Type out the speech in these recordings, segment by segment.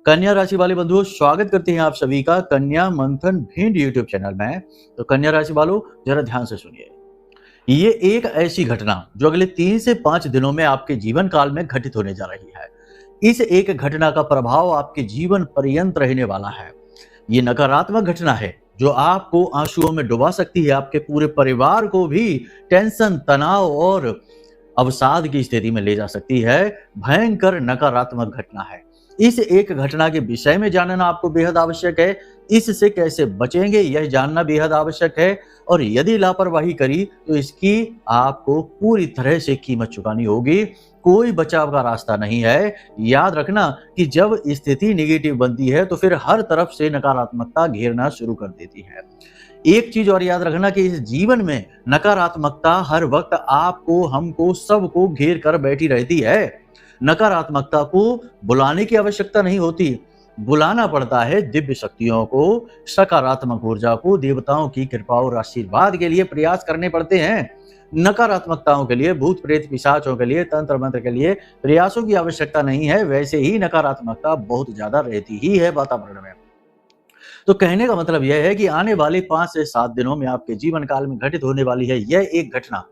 कन्या राशि वाले बंधुओं, स्वागत करते हैं आप सभी का कन्या मंथन भिंड यूट्यूब चैनल में। तो कन्या राशि वालों, जरा ध्यान से सुनिए। ये एक ऐसी घटना जो अगले 3 से 5 दिनों में आपके जीवन काल में घटित होने जा रही है। इस एक घटना का प्रभाव आपके जीवन पर्यंत रहने वाला है। ये नकारात्मक घटना है जो आपको आंसुओं में डुबा सकती है, आपके पूरे परिवार को भी टेंशन, तनाव और अवसाद की स्थिति में ले जा सकती है। भयंकर नकारात्मक घटना है। इस एक घटना के विषय में जानना आपको बेहद आवश्यक है। इससे कैसे बचेंगे यह जानना बेहद आवश्यक है, और यदि लापरवाही करी तो इसकी आपको पूरी तरह से कीमत चुकानी होगी। कोई बचाव का रास्ता नहीं है। याद रखना कि जब स्थिति नेगेटिव बनती है तो फिर हर तरफ से नकारात्मकता घेरना शुरू कर देती है। एक चीज और याद रखना कि इस जीवन में नकारात्मकता हर वक्त आपको, हमको, सबको घेर कर बैठी रहती है। नकारात्मकता को बुलाने की आवश्यकता नहीं होती, बुलाना पड़ता है दिव्य शक्तियों को, सकारात्मक ऊर्जा को, देवताओं की कृपा और आशीर्वाद के लिए प्रयास करने पड़ते हैं। नकारात्मकताओं के लिए, भूत प्रेत पिशाचों के लिए, तंत्र मंत्र के लिए प्रयासों की आवश्यकता नहीं है। वैसे ही नकारात्मकता बहुत ज्यादा रहती ही है वातावरण में। तो कहने का मतलब यह है कि आने वाले 5 से 7 दिनों में आपके जीवन काल में घटित होने वाली है यह एक घटना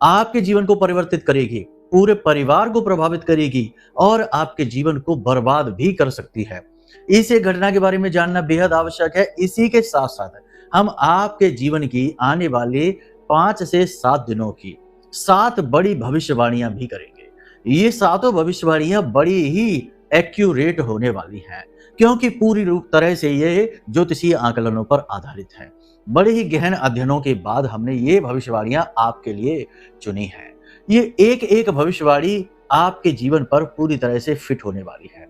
आपके जीवन को परिवर्तित करेगी, पूरे परिवार को प्रभावित करेगी और आपके जीवन को बर्बाद भी कर सकती है। इस एक घटना के बारे में जानना बेहद आवश्यक है। इसी के साथ साथ हम आपके जीवन की आने वाले 5 से 7 दिनों की 7 बड़ी भविष्यवाणियां भी करेंगे। ये सातों भविष्यवाणियां बड़ी ही एक्यूरेट होने वाली हैं, क्योंकि पूरी रूप तरह से ये ज्योतिषीय आकलनों पर आधारित है। बड़े ही गहन अध्ययनों के बाद हमने ये भविष्यवाणियां आपके लिए चुनी है। ये एक एक भविष्यवाणी आपके जीवन पर पूरी तरह से फिट होने वाली है।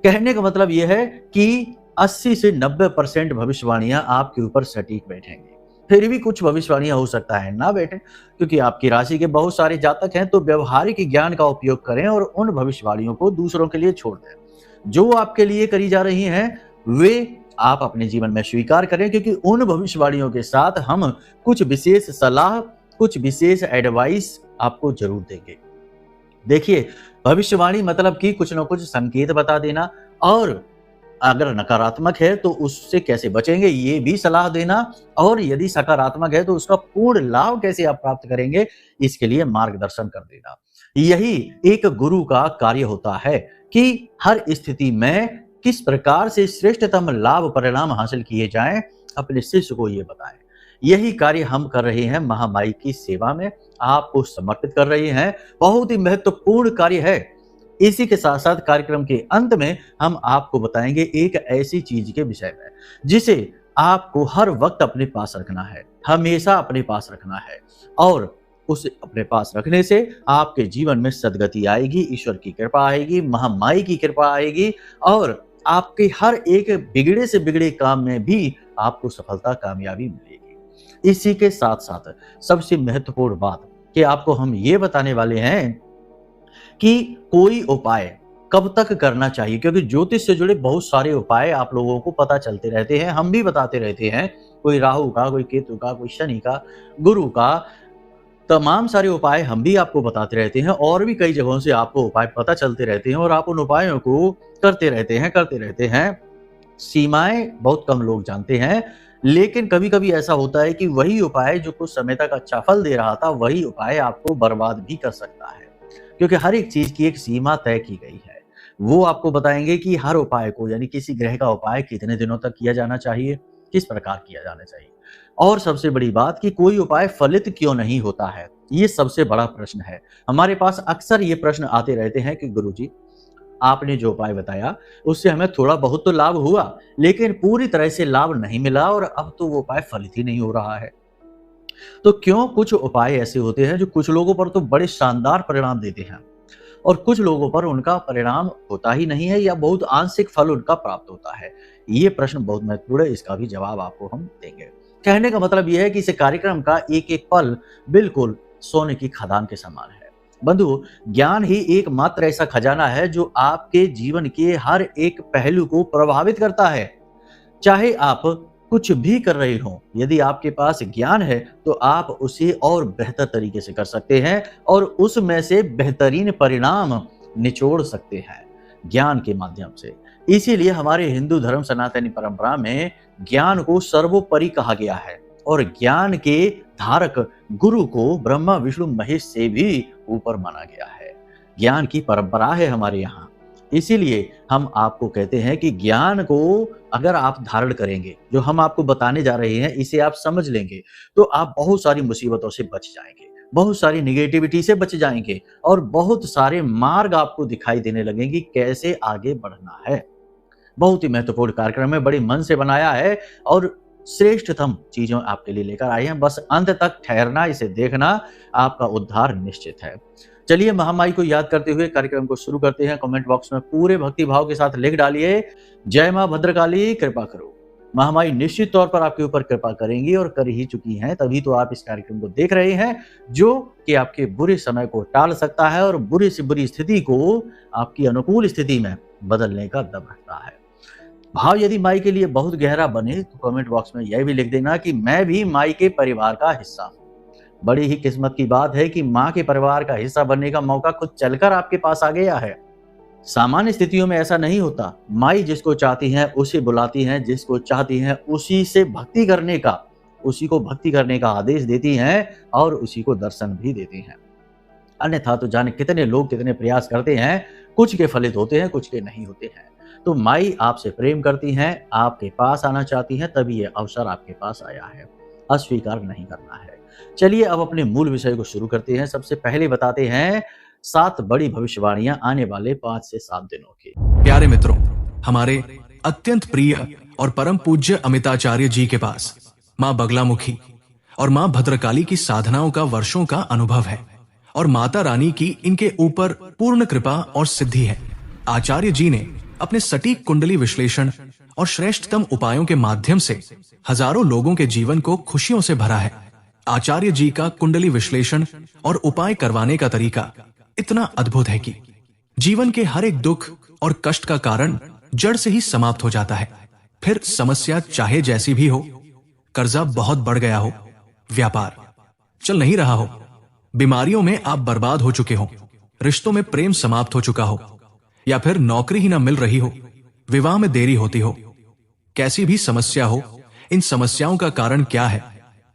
कहने का मतलब यह है कि 80 से 90% भविष्यवाणियां आपके ऊपर सटीक बैठेंगी। फिर भी कुछ भविष्यवाणियां हो सकता है ना बैठे, क्योंकि आपकी राशि के बहुत सारे जातक हैं। तो व्यवहारिक ज्ञान का उपयोग करें और उन भविष्यवाणियों को दूसरों के लिए छोड़ दें। जो आपके लिए करी जा रही हैं वे आप अपने जीवन में स्वीकार करें, क्योंकि उन भविष्यवाणियों के साथ हम कुछ विशेष सलाह, कुछ विशेष एडवाइस आपको जरूर देंगे। देखिए, भविष्यवाणी मतलब कि कुछ न कुछ संकेत बता देना, और अगर नकारात्मक है तो उससे कैसे बचेंगे ये भी सलाह देना, और यदि सकारात्मक है तो उसका पूर्ण लाभ कैसे आप प्राप्त करेंगे इसके लिए मार्गदर्शन कर देना। यही एक गुरु का कार्य होता है कि हर स्थिति में किस प्रकार से श्रेष्ठतम लाभ परिणाम हासिल किए जाएं, अपने शिष्य को ये बताएं। यही कार्य हम कर रहे हैं महामाई की सेवा में, आपको समर्पित कर रहे हैं। बहुत ही महत्वपूर्ण कार्य है। इसी के साथ साथ कार्यक्रम के अंत में हम आपको बताएंगे एक ऐसी चीज के विषय में जिसे आपको हर वक्त अपने पास रखना है, हमेशा अपने पास रखना है, और उसे अपने पास रखने से आपके जीवन में सद्गति आएगी, ईश्वर की कृपा आएगी, महामाई की कृपा आएगी, और आपके हर एक बिगड़े से बिगड़े काम में भी आपको सफलता, कामयाबी मिलेगी। इसी के साथ साथ सबसे महत्वपूर्ण बात कि आपको हम ये बताने वाले हैं कि कोई उपाय कब तक करना चाहिए, क्योंकि ज्योतिष से जुड़े बहुत सारे उपाय आप लोगों को पता चलते रहते हैं, हम भी बताते रहते हैं। कोई राहु का, कोई केतु का, कोई शनि का, गुरु का, तमाम सारे उपाय हम भी आपको बताते रहते हैं, और भी कई जगहों से आपको उपाय पता चलते रहते हैं, और आप उन उपायों को करते रहते हैं। सीमाएं बहुत कम लोग जानते हैं, लेकिन कभी कभी ऐसा होता है कि वही उपाय जो कुछ समय तक अच्छा फल दे रहा था, वही उपाय आपको बर्बाद भी कर सकता है, क्योंकि हर एक चीज की एक सीमा तय की गई है। वो आपको बताएंगे कि हर उपाय को, यानी किसी ग्रह का उपाय कितने दिनों तक किया जाना चाहिए, किस प्रकार किया जाना चाहिए, और सबसे बड़ी बात कि कोई उपाय फलित क्यों नहीं होता है। ये सबसे बड़ा प्रश्न है। हमारे पास अक्सर ये प्रश्न आते रहते हैं कि गुरुजी, आपने जो उपाय बताया उससे हमें थोड़ा बहुत तो लाभ हुआ, लेकिन पूरी तरह से लाभ नहीं मिला, और अब तो वो उपाय फलित ही नहीं हो रहा है। तो क्यों कुछ उपाय ऐसे होते हैं जो कुछ लोगों पर तो बड़े शानदार परिणाम देते हैं, और कुछ लोगों पर उनका परिणाम होता ही नहीं है, या बहुत आंशिक फल उनका प्राप्त होता है। ये प्रश्न बहुत महत्वपूर्ण है, इसका भी जवाब आपको हम देंगे। कहने का मतलब यह है कि इस कार्यक्रम का एक एक पल बिल्कुल सोने की खदान के समान है। बंधु, ज्ञान ही एकमात्र ऐसा खजाना है जो आपके जीवन के हर एक पहलू को प्रभावित करता है। चाहे आप कुछ भी कर रहे हो, यदि आपके पास ज्ञान है तो आप उसे और बेहतर तरीके से कर सकते हैं, और उसमें से बेहतरीन परिणाम निचोड़ सकते हैं। ज्ञान के माध्यम से। इसीलिए हमारे हिंदू धर्म सनातनी परंपरा में ज्ञान को सर्वोपरि कहा गया है और ज्ञान के धारक गुरु को ब्रह्मा विष्णु महेश से भी ऊपर माना गया है। ज्ञान की परंपरा है हमारे यहाँ। इसीलिए हम आपको कहते हैं कि ज्ञान को अगर आप धारण करेंगे, जो हम आपको बताने जा रहे हैं, इसे आप समझ लेंगे तो आप बहुत सारी मुसीबतों से बच जाएंगे, बहुत सारी निगेटिविटी से बच जाएंगे और बहुत सारे मार्ग आपको दिखाई देने लगेंगे कैसे आगे बढ़ना है। बहुत ही महत्वपूर्ण कार्यक्रम है, बड़े मन से बनाया है और श्रेष्ठतम चीजों आपके लिए लेकर आए हैं। बस अंत तक ठहरना, इसे देखना, आपका उद्धार निश्चित है। चलिए महामाई को याद करते हुए कार्यक्रम को शुरू करते हैं। कमेंट बॉक्स में पूरे भक्ति भाव के साथ लिख डालिए, जय मां भद्रकाली कृपा करो। महामाई निश्चित तौर पर आपके ऊपर कृपा करेंगी और कर ही चुकी हैं, तभी तो आप इस कार्यक्रम को देख रहे हैं, जो कि आपके बुरे समय को टाल सकता है और बुरी से बुरी स्थिति को आपकी अनुकूल स्थिति में बदलने का दम रखता है। भाव यदि माई के लिए बहुत गहरा बने तो कमेंट बॉक्स में यह भी लिख देना कि मैं भी माई के परिवार का हिस्सा हूं। बड़ी ही किस्मत की बात है कि मां के परिवार का हिस्सा बनने का मौका खुद चलकर आपके पास आ गया है। सामान्य स्थितियों में ऐसा नहीं होता। माई जिसको चाहती हैं उसे बुलाती हैं, जिसको चाहती हैं उसी से भक्ति करने का, उसी को भक्ति करने का आदेश देती हैं और उसी को दर्शन भी देती हैं। अन्यथा तो जाने कितने लोग कितने प्रयास करते हैं, कुछ के फलित होते हैं, कुछ के नहीं होते हैं। तो माई आपसे प्रेम करती हैं, आपके पास आना चाहती हैं, तभी ये अवसर आपके पास आया है, अस्वीकार नहीं करना है। चलिए अब अपने मूल विषय को शुरू करते हैं। सबसे पहले बताते हैं 7 बड़ी भविष्यवाणियां आने वाले 5 से 7 दिनों की। प्यारे मित्रों, हमारे अत्यंत प्रिय और परम पूज्य अमिताचार्य जी के पास माँ बगलामुखी और माँ भद्रकाली की साधनाओं का वर्षों का अनुभव है और माता रानी की इनके ऊपर पूर्ण कृपा और सिद्धि है। आचार्य जी ने अपने सटीक कुंडली विश्लेषण और श्रेष्ठतम उपायों के माध्यम से हजारों लोगों के जीवन को खुशियों से भरा है। आचार्य जी का कुंडली विश्लेषण और उपाय करवाने का तरीका इतना अद्भुत है कि जीवन के हर एक दुख और कष्ट का कारण जड़ से ही समाप्त हो जाता है। फिर समस्या चाहे जैसी भी हो, कर्जा बहुत बढ़ गया हो, व्यापार चल नहीं रहा हो, बीमारियों में आप बर्बाद हो चुके हो, रिश्तों में प्रेम समाप्त हो चुका हो, या फिर नौकरी ही न मिल रही हो, विवाह में देरी होती हो, कैसी भी समस्या हो, इन समस्याओं का कारण क्या है,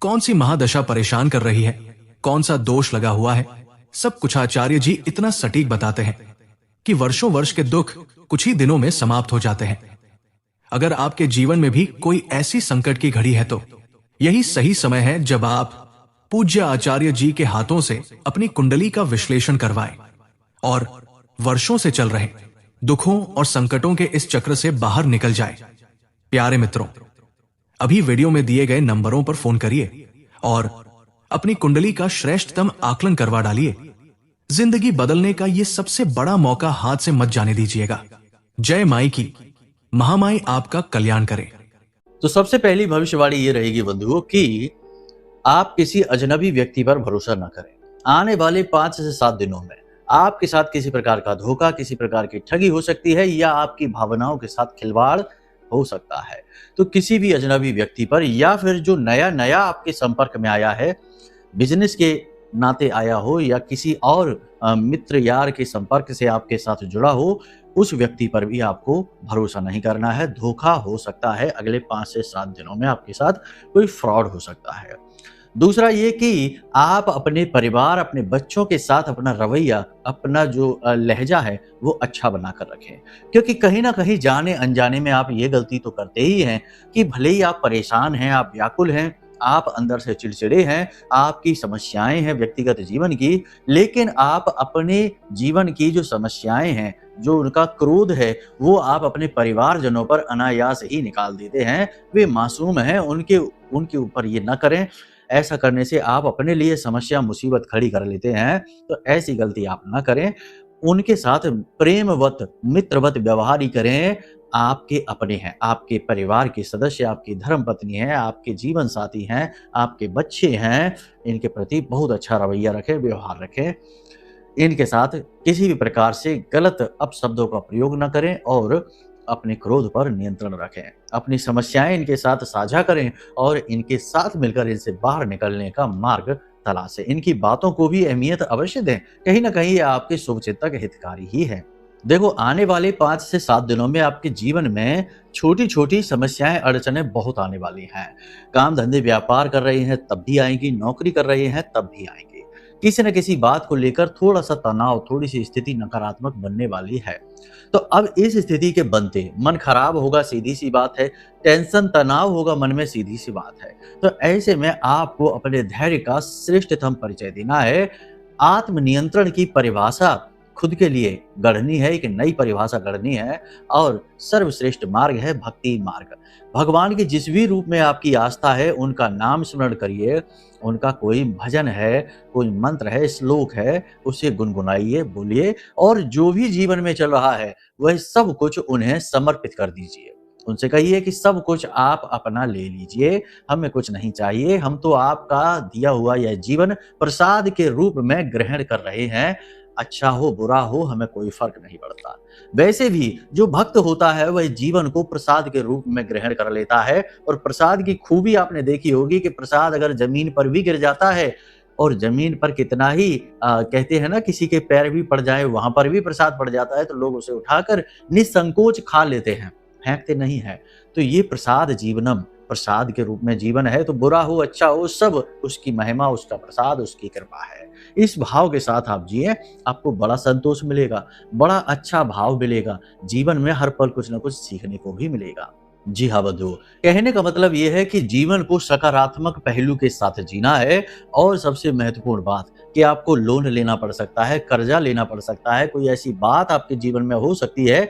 कौन सी महादशा परेशान कर रही है, कौन सा दोष लगा हुआ है, सब कुछ आचार्य जी इतना सटीक बताते हैं कि वर्षों वर्ष के दुख कुछ ही दिनों में समाप्त हो जाते हैं। अगर आपके जीवन में भी कोई ऐसी संकट की घड़ी है तो यही सही समय है जब आप पूज्य आचार्य जी के हाथों से अपनी कुंडली का विश्लेषण करवाएं और वर्षों से चल रहे दुखों और संकटों के इस चक्र से बाहर निकल जाए। प्यारे मित्रों, अभी वीडियो में दिए गए नंबरों पर फोन करिए और अपनी कुंडली का श्रेष्ठतम आकलन करवा डालिए। जिंदगी बदलने का ये सबसे बड़ा मौका हाथ से मत जाने दीजिएगा। जय माई की। महामाई आपका कल्याण करे। तो सबसे पहली भविष्यवाणी ये रहेगी बंधुओं कि आप किसी अजनबी व्यक्ति पर भरोसा न करें। आने वाले 5 से 7 दिनों में आपके साथ किसी प्रकार का धोखा, किसी प्रकार की ठगी हो सकती है या आपकी भावनाओं के साथ खिलवाड़ हो सकता है। तो किसी भी अजनबी व्यक्ति पर या फिर जो नया आपके संपर्क में आया है, बिजनेस के नाते आया हो या किसी और मित्र यार के संपर्क से आपके साथ जुड़ा हो, उस व्यक्ति पर भी आपको भरोसा नहीं करना है। धोखा हो सकता है। अगले 5 से 7 दिनों में आपके साथ कोई फ्रॉड हो सकता है। दूसरा ये कि आप अपने परिवार, अपने बच्चों के साथ अपना रवैया, अपना जो लहजा है वो अच्छा बनाकर रखें, क्योंकि कहीं ना कहीं जाने अनजाने में आप ये गलती तो करते ही हैं कि भले ही आप परेशान हैं, आप व्याकुल हैं, आप अंदर से चिड़चिड़े हैं, आपकी समस्याएं हैं व्यक्तिगत जीवन की, लेकिन आप अपने जीवन की जो समस्याएं हैं, जो उनका क्रोध है, वो आप अपने परिवारजनों पर अनायास ही निकाल देते हैं। वे मासूम हैं, उनके ऊपर ये न करें। ऐसा करने से आप अपने लिए समस्या, मुसीबत खड़ी कर लेते हैं। तो ऐसी गलती आप ना करें। उनके साथ प्रेमवत, मित्रवत व्यवहार ही करें। आपके अपने हैं, आपके परिवार के सदस्य, आपकी धर्मपत्नी है, आपके जीवन साथी हैं, आपके बच्चे हैं, इनके प्रति बहुत अच्छा रवैया रखें, व्यवहार रखें। इनके साथ किसी भी प्रकार से गलत अपशब्दों का प्रयोग न करें और अपने क्रोध पर नियंत्रण रखें। अपनी समस्याएं इनके साथ साझा करें और इनके साथ मिलकर इनसे बाहर निकलने का मार्ग तलाशें। इनकी बातों को भी अहमियत अवश्य दें। कहीं ना कहीं ये आपके शुभचिंतक हितकारी ही है। देखो, आने वाले 5 से 7 दिनों में आपके जीवन में छोटी-छोटी समस्याएँ, अड़चनें बहुत आने वाली हैं। काम-धंधे, व्यापार कर रहे हैं तब भी आएँगी, नौकरी कर रहे हैं तब भी आएँगी। किसी न किसी बात को लेकर थोड़ा-सा तनाव, थोड़ी-सी स्थिति नकारात्मक बनने वाली है। तो अब इस स्थिति के बनते मन खराब होगा, सीधी-सी बात है। टेंशन, तनाव होगा मन में, सीधी-सी बात है। तो ऐसे में आपको अपने धैर्य का श्रेष्ठतम परिचय देना है। आत्मनियंत्रण की परिभाषा खुद के लिए गढ़नी है, एक नई परिभाषा गढ़नी है और सर्वश्रेष्ठ मार्ग है भक्ति मार्ग। भगवान के जिस भी रूप में आपकी आस्था है, उनका नाम स्मरण करिए, उनका कोई भजन है, कोई मंत्र है, श्लोक है, उसे गुनगुनाइए, बोलिए और जो भी जीवन में चल रहा है, वह सब कुछ उन्हें समर्पित कर दीजिए। उनसे कहिए कि सब कुछ आप अपना ले लीजिए, हमें कुछ नहीं चाहिए, हम तो आपका दिया हुआ यह जीवन प्रसाद के रूप में ग्रहण कर रहे हैं। अच्छा हो, बुरा हो, हमें कोई फ़र्क नहीं पड़ता। वैसे भी जो भक्त होता है वह जीवन को प्रसाद के रूप में ग्रहण कर लेता है और प्रसाद की खूबी आपने देखी होगी कि प्रसाद अगर ज़मीन पर भी गिर जाता है और ज़मीन पर कितना ही कहते हैं ना किसी के पैर भी पड़ जाए, वहाँ पर भी प्रसाद पड़ जाता है तो लोग उसे उठाकर निसंकोच खा लेते हैं, फेंकते नहीं हैं। तो ये प्रसाद जीवनम, प्रसाद के रूप में जीवन है, तो बुरा हो, अच्छा हो, सब उसकी महिमा, उसका प्रसाद, उसकी कृपा है। इस भाव के साथ आप जिए, आपको बड़ा संतोष मिलेगा, बड़ा अच्छा भाव मिलेगा। जीवन में हर पल कुछ न कुछ सीखने को भी मिलेगा। जी हाँ बंधु, कहने का मतलब ये है कि जीवन को सकारात्मक पहलू के साथ जीना है और सबसे महत्वपूर्ण बात कि आपको लोन लेना पड़ सकता है, कर्जा लेना पड़ सकता है, कोई ऐसी बात आपके जीवन में हो सकती है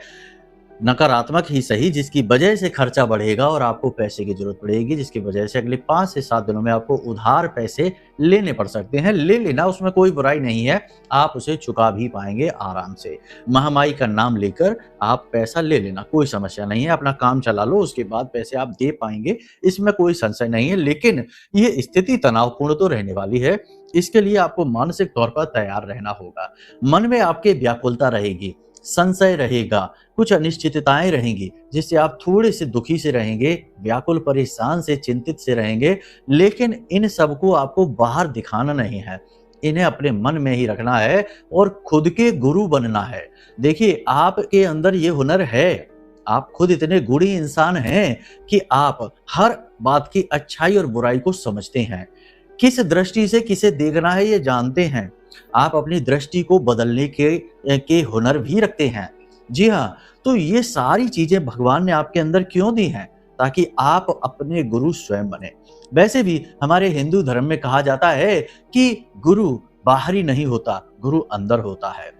नकारात्मक ही सही, जिसकी वजह से खर्चा बढ़ेगा और आपको पैसे की ज़रूरत पड़ेगी, जिसकी वजह से अगले 5 से 7 दिनों में आपको उधार पैसे लेने पड़ सकते हैं। ले लेना, उसमें कोई बुराई नहीं है, आप उसे चुका भी पाएँगे आराम से। महामाई का नाम लेकर आप पैसा ले लेना, कोई समस्या नहीं है, अपना काम चला लो, उसके बाद पैसे आप दे पाएँगे, इसमें कोई संशय नहीं है। लेकिन ये स्थिति तनावपूर्ण तो रहने वाली है, इसके लिए आपको मानसिक तौर पर तैयार रहना होगा। मन में आपके व्याकुलता रहेगी, संशय रहेगा, कुछ अनिश्चितताएं रहेंगी जिससे आप थोड़े से दुखी से रहेंगे, व्याकुल, परेशान से, चिंतित से रहेंगे। लेकिन इन सबको आपको बाहर दिखाना नहीं है, इन्हें अपने मन में ही रखना है और खुद के गुरु बनना है। देखिए, आपके अंदर ये हुनर है, आप खुद इतने गुणी इंसान हैं कि आप हर बात की अच्छाई और बुराई को समझते हैं। किस दृष्टि से किसे देखना है ये जानते हैं। आप अपनी दृष्टि को बदलने के हुनर भी रखते हैं। जी हाँ, तो ये सारी चीज़ें भगवान ने आपके अंदर क्यों दी हैं? ताकि आप अपने गुरु स्वयं बने। वैसे भी हमारे हिंदू धर्म में कहा जाता है कि गुरु बाहरी नहीं होता, गुरु अंदर होता है।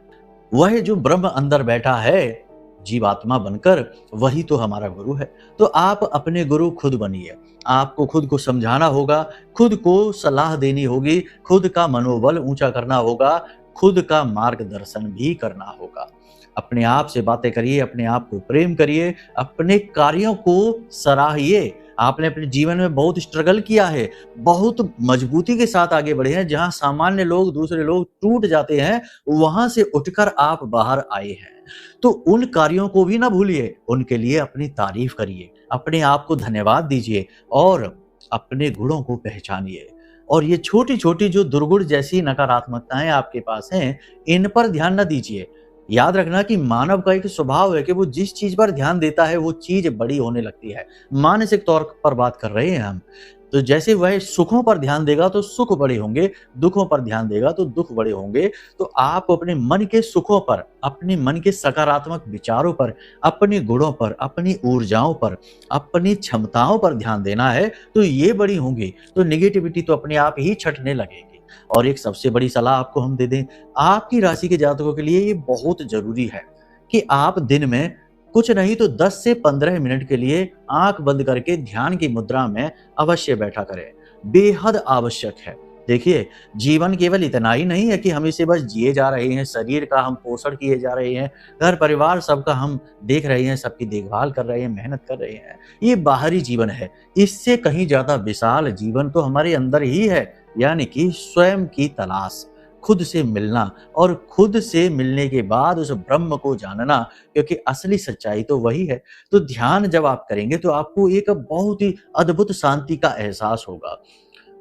वह जो ब्रह्म अंदर बैठा है जीवात्मा बनकर, वही तो हमारा गुरु है। तो आप अपने गुरु खुद बनिए। आपको खुद को समझाना होगा, खुद को सलाह देनी होगी, खुद का मनोबल ऊंचा करना होगा, खुद का मार्गदर्शन भी करना होगा। अपने आप से बातें करिए, अपने आप को प्रेम करिए, अपने कार्यों को सराहिए। आपने अपने जीवन में बहुत स्ट्रगल किया है, बहुत मजबूती के साथ आगे बढ़े हैं। जहां सामान्य लोग, दूसरे लोग टूट जाते हैं, वहां से उठकर आप बाहर आए हैं। तो उन कार्यों को भी ना भूलिए, उनके लिए अपनी तारीफ करिए, अपने आप को धन्यवाद दीजिए और अपने गुणों को पहचानिए। और ये छोटी-छोटी जो दुर्गुण जैसी नकारात्मकताएं आपके पास हैं, इन पर ध्यान न दीजिए। याद रखना कि मानव का एक स्वभाव है कि वो जिस चीज पर ध्यान देता है वो चीज बड़ी होने लगती है। मानसिक तौर पर बात कर रहे हैं हम। तो जैसे वह सुखों पर ध्यान देगा तो सुख बड़े होंगे, दुखों पर ध्यान देगा तो दुख बड़े होंगे। तो आप अपने मन के सुखों पर, अपने मन के सकारात्मक विचारों पर, अपने गुणों पर, अपनी ऊर्जाओं पर, अपनी क्षमताओं पर ध्यान देना है, तो ये बड़ी होंगी। तो नेगेटिविटी तो अपने आप ही छटने लगेगी। और एक सबसे बड़ी सलाह आपको हम दे दें, आपकी राशि के जातकों के लिए ये बहुत जरूरी है कि आप दिन में कुछ नहीं तो 10 से 15 मिनट के लिए आंख बंद करके ध्यान की मुद्रा में अवश्य बैठा करें। बेहद आवश्यक है। देखिए, जीवन केवल इतना ही नहीं है कि हम इसे बस जिए जा रहे हैं, शरीर का हम पोषण किए जा रहे हैं, घर परिवार सबका हम देख रहे हैं, सबकी देखभाल कर रहे हैं, मेहनत कर रहे हैं। ये बाहरी जीवन है। इससे कहीं ज्यादा विशाल जीवन तो हमारे अंदर ही है, यानी कि स्वयं की तलाश, खुद से मिलना और खुद से मिलने के बाद उस ब्रह्म को जानना, क्योंकि असली सच्चाई तो वही है। तो ध्यान जब आप करेंगे तो आपको एक बहुत ही अद्भुत शांति का एहसास होगा।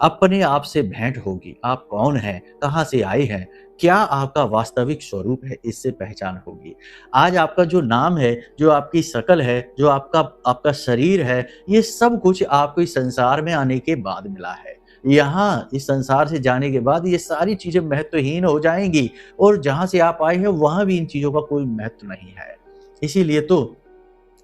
अपने आप से भेंट होगी। आप कौन हैं, कहाँ से आए हैं, क्या आपका वास्तविक स्वरूप है, इससे पहचान होगी। आज आपका जो नाम है, जो आपकी शकल है, जो आपका आपका शरीर है, ये सब कुछ आपको इस संसार में आने के बाद मिला है। यहाँ इस संसार से जाने के बाद ये सारी चीज़ें महत्वहीन हो जाएँगी और जहाँ से आप आए हैं वहाँ भी इन चीज़ों का कोई महत्व नहीं है। इसीलिए तो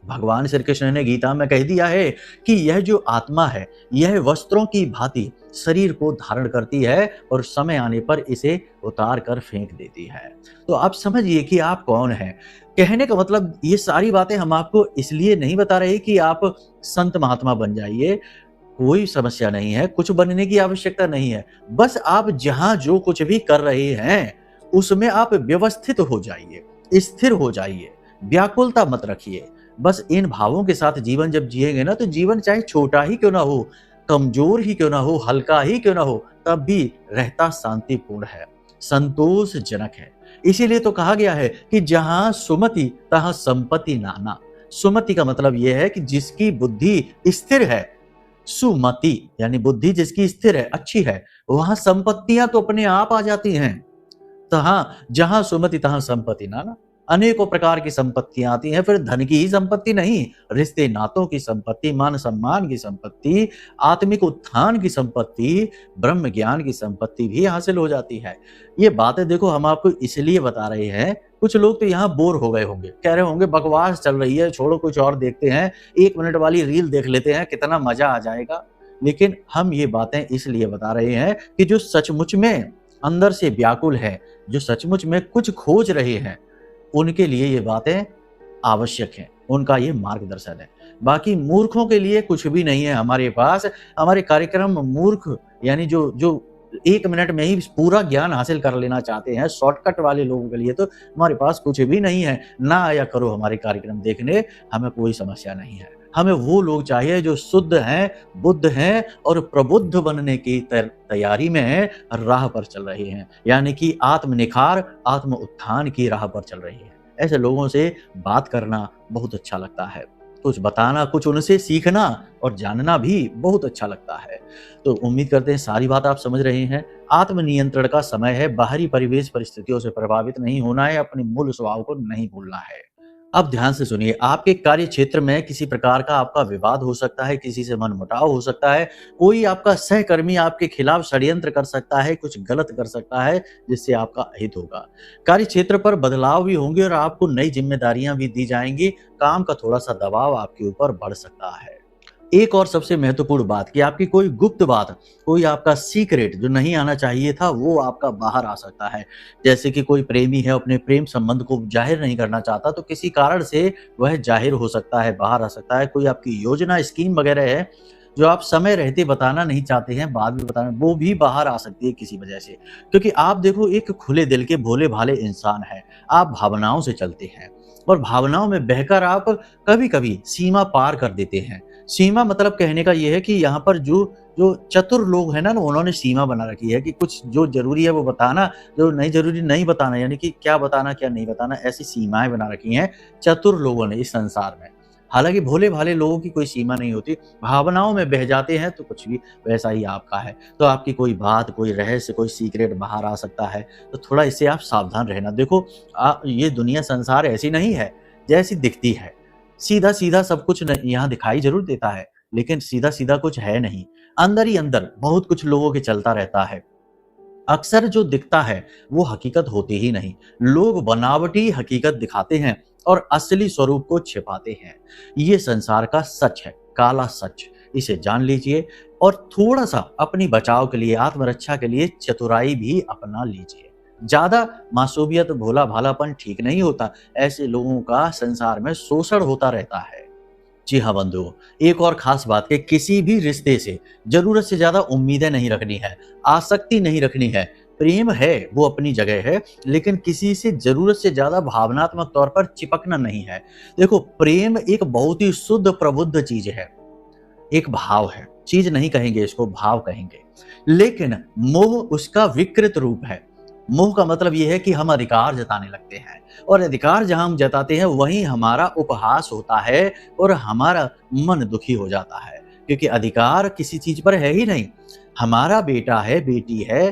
भगवान श्री कृष्ण ने गीता में कह दिया है कि यह जो आत्मा है, यह वस्त्रों की भांति शरीर को धारण करती है और समय आने पर इसे उतार कर फेंक देती है। तो आप समझिए कि आप कौन हैं। कहने का मतलब ये सारी बातें हम आपको इसलिए नहीं बता रहे कि आप संत महात्मा बन जाइए, कोई समस्या नहीं है, कुछ बनने की आवश्यकता नहीं है। बस आप जहाँ जो कुछ भी कर रहे हैं, उसमें आप व्यवस्थित हो जाइए, स्थिर हो जाइए, व्याकुलता मत रखिए। बस इन भावों के साथ जीवन जब जिएंगे ना, तो जीवन चाहे छोटा ही क्यों ना हो, कमजोर ही क्यों ना हो, हल्का ही क्यों ना हो, तब भी रहता शांतिपूर्ण है, संतोषजनक है। इसीलिए तो कहा गया है कि जहां सुमति तहां संपत्ति नाना। सुमति का मतलब यह है कि जिसकी बुद्धि स्थिर है, सुमति यानी बुद्धि जिसकी स्थिर है, अच्छी है, वहां संपत्तियां तो अपने आप आ जाती हैं। तहां जहां सुमति तहां संपत्ति नाना। अनेकों प्रकार की संपत्तियां आती हैं, फिर धन की ही संपत्ति नहीं, रिश्ते नातों की संपत्ति, मान सम्मान की संपत्ति, आत्मिक उत्थान की संपत्ति, ब्रह्म ज्ञान की संपत्ति भी हासिल हो जाती है। ये बातें देखो हम आपको इसलिए बता रहे हैं। कुछ लोग तो यहाँ बोर हो गए होंगे, कह रहे होंगे बकवास चल रही है, छोड़ो कुछ और देखते हैं, 1 मिनट वाली रील देख लेते हैं, कितना मजा आ जाएगा। लेकिन हम ये बातें इसलिए बता रहे हैं कि जो सचमुच में अंदर से व्याकुल है, जो सचमुच में कुछ खोज रहे हैं, उनके लिए ये बातें आवश्यक हैं, उनका ये मार्गदर्शन है। बाकी मूर्खों के लिए कुछ भी नहीं है हमारे पास। हमारे कार्यक्रम मूर्ख यानी जो जो 1 मिनट में ही पूरा ज्ञान हासिल कर लेना चाहते हैं, शॉर्टकट वाले लोगों के लिए तो हमारे पास कुछ भी नहीं है। ना आया करो हमारे कार्यक्रम देखने, हमें कोई समस्या नहीं है। हमें वो लोग चाहिए जो शुद्ध हैं, बुद्ध हैं और प्रबुद्ध बनने की तैयारी में हैं, राह पर चल रहे हैं, यानी कि आत्म निखार, आत्म उत्थान की राह पर चल रही है। ऐसे लोगों से बात करना बहुत अच्छा लगता है, कुछ बताना, कुछ उनसे सीखना और जानना भी बहुत अच्छा लगता है। तो उम्मीद करते हैं सारी बात आप समझ रहे हैं। आत्म नियंत्रण का समय है, बाहरी परिवेश परिस्थितियों से प्रभावित नहीं होना है, अपने मूल स्वभाव को नहीं भूलना है। अब ध्यान से सुनिए, आपके कार्य क्षेत्र में किसी प्रकार का आपका विवाद हो सकता है, किसी से मनमुटाव हो सकता है, कोई आपका सहकर्मी आपके खिलाफ षड्यंत्र कर सकता है, कुछ गलत कर सकता है जिससे आपका अहित होगा। कार्य क्षेत्र पर बदलाव भी होंगे और आपको नई जिम्मेदारियां भी दी जाएंगी। काम का थोड़ा सा दबाव आपके ऊपर बढ़ सकता है। एक और सबसे महत्वपूर्ण बात कि आपकी कोई गुप्त बात, कोई आपका सीक्रेट जो नहीं आना चाहिए था, वो आपका बाहर आ सकता है। जैसे कि कोई प्रेमी है, अपने प्रेम संबंध को जाहिर नहीं करना चाहता, तो किसी कारण से वह जाहिर हो सकता है, बाहर आ सकता है। कोई आपकी योजना, स्कीम वगैरह है जो आप समय रहते बताना नहीं चाहते हैं, बाद में बताना, वो भी बाहर आ सकती है किसी वजह से। क्योंकि आप देखो एक खुले दिल के भोले भाले इंसान हैं, आप भावनाओं से चलते हैं और भावनाओं में बहकर आप कभी-कभी सीमा पार कर देते हैं। सीमा मतलब कहने का ये है कि यहाँ पर जो जो चतुर लोग हैं ना, उन्होंने सीमा बना रखी है कि कुछ जो ज़रूरी है वो बताना, जो नहीं ज़रूरी नहीं बताना, यानी कि क्या बताना, क्या नहीं बताना, ऐसी सीमाएँ बना रखी हैं चतुर लोगों ने इस संसार में। हालाँकि भोले-भाले लोगों की कोई सीमा नहीं होती, भावनाओं में बह जाते हैं तो कुछ भी वैसा ही आपका है। तो आपकी कोई बात, कोई रहस्य, कोई सीक्रेट बाहर आ सकता है, तो थोड़ा इससे आप सावधान रहना। देखो ये दुनिया संसार ऐसी नहीं है जैसी दिखती है। सीधा-सीधा सब कुछ न यहाँ दिखाई ज़रूर देता है, लेकिन सीधा-सीधा कुछ है नहीं। अंदर ही अंदर बहुत कुछ लोगों के चलता रहता है। अक्सर जो दिखता है वो हकीकत होती ही नहीं। लोग बनावटी हकीकत दिखाते हैं और असली स्वरूप को छिपाते हैं। ये संसार का सच है, काला सच। इसे जान लीजिए और थोड़ा-सा अपनी बचाव के लिए, आत्मरक्षा के लिए चतुराई भी अपना लीजिए। ज़्यादा मासूमियत, भोला-भालापन ठीक नहीं होता। ऐसे लोगों का संसार में शोषण होता रहता है। जी हाँ बंधुओं, एक और खास बात कि किसी भी रिश्ते से ज़रूरत से ज़्यादा उम्मीदें नहीं रखनी है, आसक्ति नहीं रखनी है। प्रेम है, वो अपनी जगह है, लेकिन किसी से ज़रूरत से ज़्यादा भावनात्मक तौर पर चिपकना नहीं है। देखो, प्रेम एक बहुत ही शुद्ध प्रबुद्ध चीज़ है, एक भाव है, चीज़ नहीं कहेंगे इसको, भाव कहेंगे। लेकिन मोह उसका विकृत रूप है। मोह का मतलब ये है कि हम अधिकार जताने लगते हैं और अधिकार जहां हम जताते हैं वहीं हमारा उपहास होता है और हमारा मन दुखी हो जाता है। क्योंकि अधिकार किसी चीज पर है ही नहीं। हमारा बेटा है, बेटी है,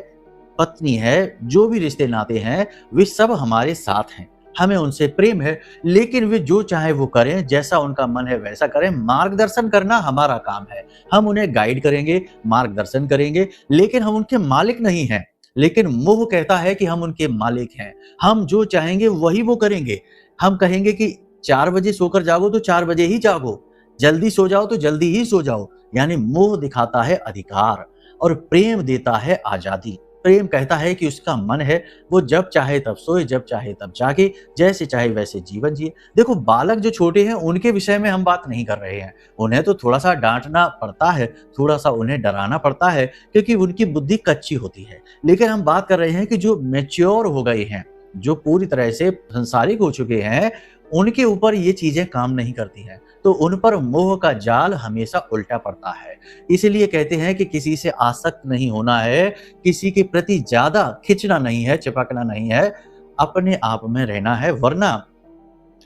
पत्नी है, जो भी रिश्ते नाते हैं वे सब हमारे साथ हैं, हमें उनसे प्रेम है, लेकिन वे जो चाहे वो करें, जैसा उनका मन है वैसा करें। मार्गदर्शन करना हमारा काम है, हम उन्हें गाइड करेंगे, मार्गदर्शन करेंगे, लेकिन हम उनके मालिक नहीं हैं। लेकिन मोह कहता है कि हम उनके मालिक हैं, हम जो चाहेंगे वही वो करेंगे। हम कहेंगे कि 4 बजे सोकर जागो तो 4 बजे ही जागो, जल्दी सो जाओ तो जल्दी ही सो जाओ। यानी मोह दिखाता है अधिकार और प्रेम देता है आजादी। प्रेम कहता है कि उसका मन है वो जब चाहे तब सोए, जब चाहे तब जागे, जैसे चाहे वैसे जीवन जिए। देखो, बालक जो छोटे हैं उनके विषय में हम बात नहीं कर रहे हैं। उन्हें तो थोड़ा सा डांटना पड़ता है, थोड़ा सा उन्हें डराना पड़ता है, क्योंकि उनकी बुद्धि कच्ची होती है। लेकिन हम बात कर रहे हैं कि जो मैच्योर हो गए हैं, जो पूरी तरह से संसारिक हो चुके हैं, उनके ऊपर ये चीजें काम नहीं करती हैं, तो उन पर मोह का जाल हमेशा उल्टा पड़ता है। इसीलिए कहते हैं कि किसी से आसक्त नहीं होना है, किसी के प्रति ज्यादा खिंचना नहीं है, चिपकना नहीं है, अपने आप में रहना है, वरना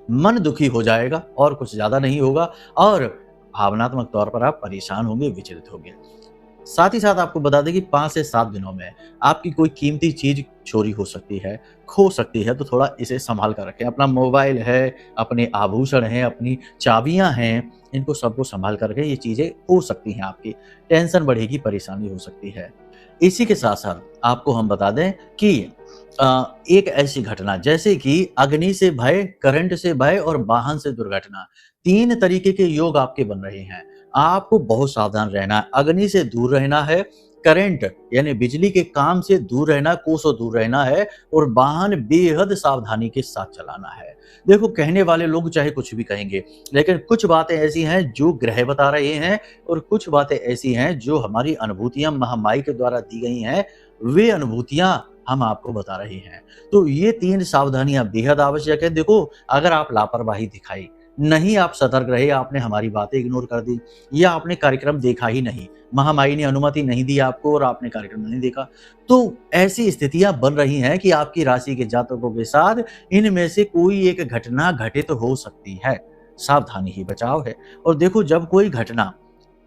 मन दुखी हो जाएगा और कुछ ज्यादा नहीं होगा, और भावनात्मक तौर पर आप परेशान होंगे, विचलित होंगे। साथ ही साथ आपको बता दें कि 5 से 7 दिनों में आपकी कोई कीमती चीज चोरी हो सकती है, खो सकती है, तो थोड़ा इसे संभाल कर रखें। अपना मोबाइल है, अपने आभूषण हैं, अपनी चाबियां हैं, इनको सबको संभाल कर रखें। ये चीजें हो सकती हैं आपकी, टेंशन बढ़ेगी, परेशानी हो सकती है। इसी के साथ साथ आपको हम बता दें कि एक ऐसी घटना जैसे कि अग्नि से भय, करंट से भय और वाहन से दुर्घटना, 3 तरीके के योग आपके बन रहे हैं। आपको बहुत सावधान रहना है, अग्नि से दूर रहना है, करंट यानी बिजली के काम से दूर रहना, कोसों दूर रहना है, और वाहन बेहद सावधानी के साथ चलाना है। देखो, कहने वाले लोग चाहे कुछ भी कहेंगे, लेकिन कुछ बातें ऐसी हैं जो ग्रह बता रहे हैं, और कुछ बातें ऐसी हैं जो हमारी अनुभूतियां महामाई के द्वारा दी गई हैं, वे अनुभूतियां हम आपको बता रहे हैं। तो ये 3 सावधानियां बेहद आवश्यक है। देखो, अगर आप लापरवाही दिखाई, नहीं आप सतर्क रहे, आपने हमारी बातें इग्नोर कर दी, या आपने कार्यक्रम देखा ही नहीं, महामाई ने अनुमति नहीं दी आपको और आपने कार्यक्रम नहीं देखा, तो ऐसी स्थितियां बन रही हैं कि आपकी राशि के जातकों के साथ इनमें से कोई एक घटना घटित हो सकती है। सावधानी ही बचाव है। और देखो, जब कोई घटना,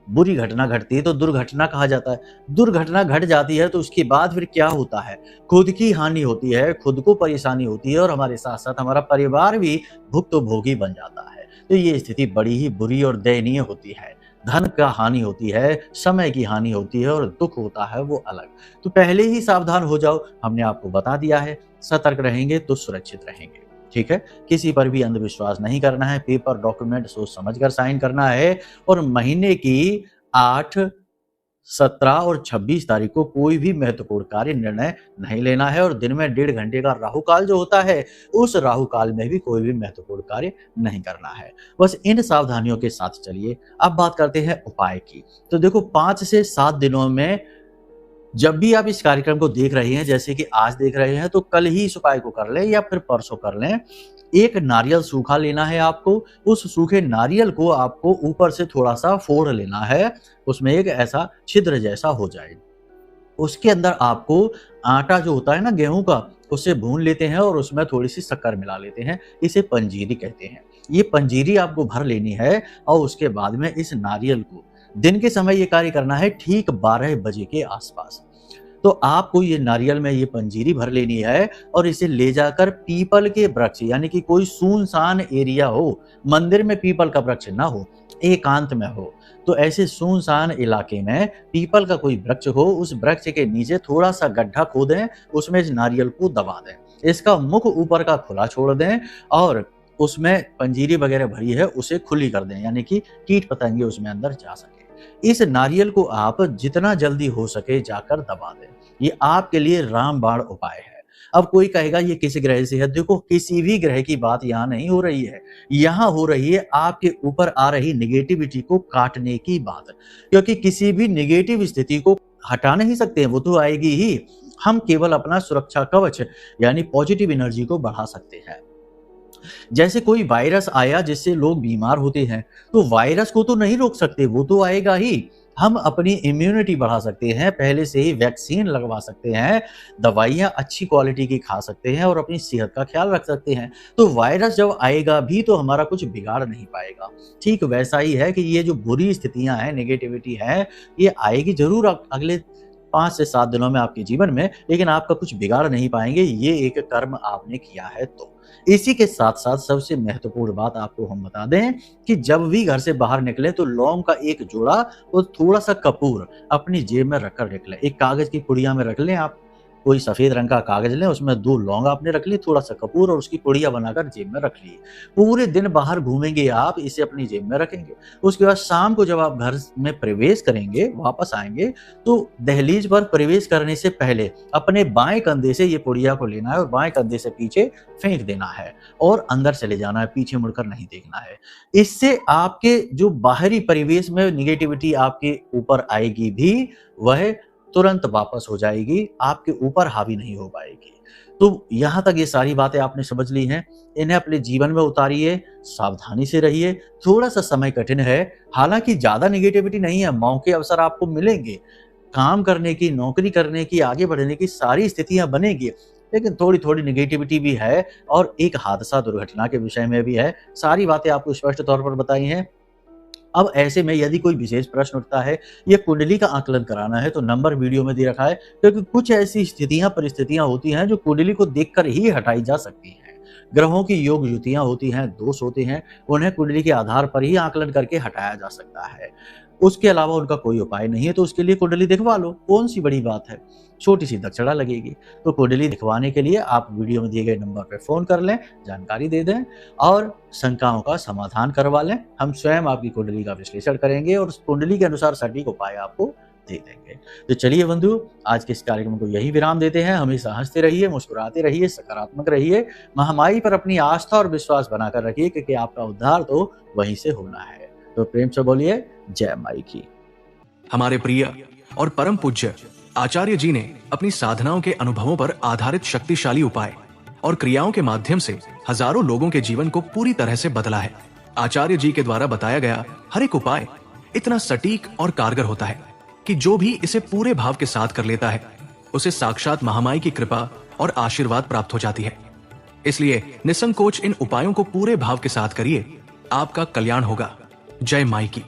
बुरी घटना घटती है तो दुर्घटना कहा जाता है। दुर्घटना घट जाती है तो उसके बाद फिर क्या होता है? खुद की हानि होती है, खुद को परेशानी होती है, और हमारे साथ साथ हमारा परिवार भी भुक्तभोगी बन जाता है। तो ये स्थिति बड़ी ही बुरी और दयनीय होती है। धन का हानि होती है, समय की हानि होती है, और दुख होता है वो अलग। तो पहले ही सावधान हो जाओ, हमने आपको बता दिया है। सतर्क रहेंगे तो सुरक्षित रहेंगे। ठीक है, किसी पर भी अंधविश्वास नहीं करना है, पेपर डॉक्यूमेंट सोच समझ कर साइन करना है, और महीने की 8, 17 और 26 तारीख को कोई भी महत्वपूर्ण कार्य निर्णय नहीं लेना है, और दिन में 1.5 घंटे का राहु काल जो होता है, उस राहु काल में भी कोई भी महत्वपूर्ण कार्य नहीं करना है। बस इन सावधानियों के साथ चलिए। अब बात करते हैं उपाय की। तो देखो, 5 से 7 दिनों में जब भी आप इस कार्यक्रम को देख रहे हैं, जैसे कि आज देख रहे हैं, तो कल ही इस उपाय को कर लें या फिर परसों कर लें। एक नारियल सूखा लेना है आपको, उस सूखे नारियल को आपको ऊपर से थोड़ा सा फोड़ लेना है, उसमें एक ऐसा छिद्र जैसा हो जाए। उसके अंदर आपको आटा जो होता है ना गेहूं का, उसे भून लेते हैं और उसमें थोड़ी सी शक्कर मिला लेते हैं। इसे पंजीरी कहते हैं। ये पंजीरी आपको भर लेनी है, और उसके बाद में इस नारियल को दिन के समय ये कार्य करना है, ठीक 12 बजे के आसपास। तो आपको ये नारियल में ये पंजीरी भर लेनी है, और इसे ले जाकर पीपल के वृक्ष, यानी कि कोई सुनसान एरिया हो, मंदिर में पीपल का वृक्ष ना हो, एकांत में हो, तो ऐसे सुनसान इलाके में पीपल का कोई वृक्ष हो, उस वृक्ष के नीचे थोड़ा सा गड्ढा खोदें, उसमें इस नारियल को दबा दें, इसका मुख ऊपर का खुला छोड़ दें, और उसमें पंजीरी वगैरह भरी है उसे खुली कर दें, यानी कि कीट पतंगे उसमें अंदर जा सके। इस नारियल को आप जितना जल्दी हो सके जाकर दबा दें। ये आपके लिए रामबाण उपाय है। अब कोई कहेगा ये किस ग्रह से है? देखो, किसी भी ग्रह की बात यहाँ नहीं हो रही है, यहाँ हो रही है आपके ऊपर आ रही निगेटिविटी को काटने की बात। क्योंकि किसी भी निगेटिव स्थिति को हटा नहीं सकते हैं, वो तो आएगी ही। हम केवल अपना सुरक्षा कवच यानी पॉजिटिव एनर्जी को बढ़ा सकते हैं। जैसे कोई वायरस आया जिससे लोग बीमार होते हैं, तो वायरस को तो नहीं रोक सकते, वो तो आएगा ही। हम अपनी इम्यूनिटी बढ़ा सकते हैं, पहले से ही वैक्सीन लगवा सकते हैं, दवाइयाँ अच्छी क्वालिटी की खा सकते हैं और अपनी सेहत का ख्याल रख सकते हैं। तो वायरस जब आएगा भी तो हमारा कुछ बिगाड़ नहीं पाएगा। ठीक वैसा ही है कि ये जो बुरी स्थितियाँ हैं, नेगेटिविटी है, ये आएगी ज़रूर अगले 5 से 7 दिनों में आपके जीवन में, लेकिन आपका कुछ बिगाड़ नहीं पाएँगे, ये एक कर्म आपने किया है तो। इसी के साथ-साथ सबसे महत्वपूर्ण बात आपको हम बता दें कि जब भी घर से बाहर निकलें तो लौंग का एक जोड़ा और थोड़ा-सा कपूर अपनी जेब में रखकर निकलें। एक कागज़ की पुड़िया में रख लें आप, कोई सफ़ेद रंग का कागज़ लें, उसमें 2 लौंग आपने रख ली, थोड़ा-सा कपूर और उसकी पुड़िया बनाकर जेब में रख ली। पूरे दिन बाहर घूमेंगे आप, इसे अपनी जेब में रखेंगे। उसके बाद शाम को जब आप घर में प्रवेश करेंगे, वापस आएँगे, तो दहलीज पर प्रवेश करने से पहले अपने बाएँ कंधे से ये पुड़िया को लेना है और बाएँ कंधे से पीछे फेंक देना है और अंदर चले जाना है, पीछे मुड़कर नहीं देखना है। इससे आपके जो बाहरी परिवेश में नेगेटिविटी आपके ऊपर आएगी भी, वह तुरंत वापस हो जाएगी, आपके ऊपर हावी नहीं हो पाएगी। तो यहाँ तक ये सारी बातें आपने समझ ली हैं, इन्हें अपने जीवन में उतारिए, सावधानी से रहिए। थोड़ा-सा समय कठिन है, हालाँकि ज़्यादा नेगेटिविटी नहीं है, मौके अवसर आपको मिलेंगे। काम करने की, नौकरी करने की, आगे बढ़ने की सारी स्थितियाँ बनेंगी, लेकिन थोड़ी-थोड़ी नेगेटिविटी भी है और एक हादसा दुर्घटना के विषय में भी है। सारी बातें आपको स्पष्ट तौर पर बताई हैं। अब ऐसे में यदि कोई विशेष प्रश्न उठता है या कुंडली का आकलन कराना है तो नंबर वीडियो में दे रखा है, क्योंकि कुछ ऐसी स्थितियां परिस्थितियां होती हैं जो कुंडली को देखकर ही हटाई जा सकती हैं। ग्रहों की योग युतियां होती हैं, दोष होते हैं, उन्हें कुंडली के आधार पर ही आकलन करके हटाया जा सकता है। उसके अलावा उनका कोई उपाय नहीं है, तो उसके लिए कुंडली दिखवा लो, कौन सी बड़ी बात है, छोटी सी दक्षिणा लगेगी। तो कुंडली दिखवाने के लिए आप वीडियो में दिए गए नंबर पर फोन कर लें, जानकारी दे दें और शंकाओं का समाधान करवा लें। हम स्वयं आपकी कुंडली का विश्लेषण करेंगे और उस कुंडली के अनुसार सटीक उपाय आपको दे देंगे। तो चलिए बंधु, आज के इस कार्यक्रम को यही विराम देते हैं। हमेशा हंसते रहिए, मुस्कुराते रहिए, सकारात्मक रहिए, महामाई पर अपनी आस्था और विश्वास बनाकर रखिए, क्योंकि आपका उद्धार तो वहीं से होना है। तो प्रेम से बोलिए जय माई की। हमारे प्रिय और परम पूज्य आचार्य जी ने अपनी साधनाओं के अनुभवों पर आधारित शक्तिशाली उपाय और क्रियाओं के माध्यम से हजारों लोगों के जीवन को पूरी तरह से बदला है। आचार्य जी के द्वारा बताया गया हर एक उपाय इतना सटीक और कारगर होता है कि जो भी इसे पूरे भाव के साथ कर लेता है, उसे साक्षात महामाई की कृपा और आशीर्वाद प्राप्त हो जाती है। इसलिए निसंकोच इन उपायों को पूरे भाव के साथ करिए, आपका कल्याण होगा। जय माई की।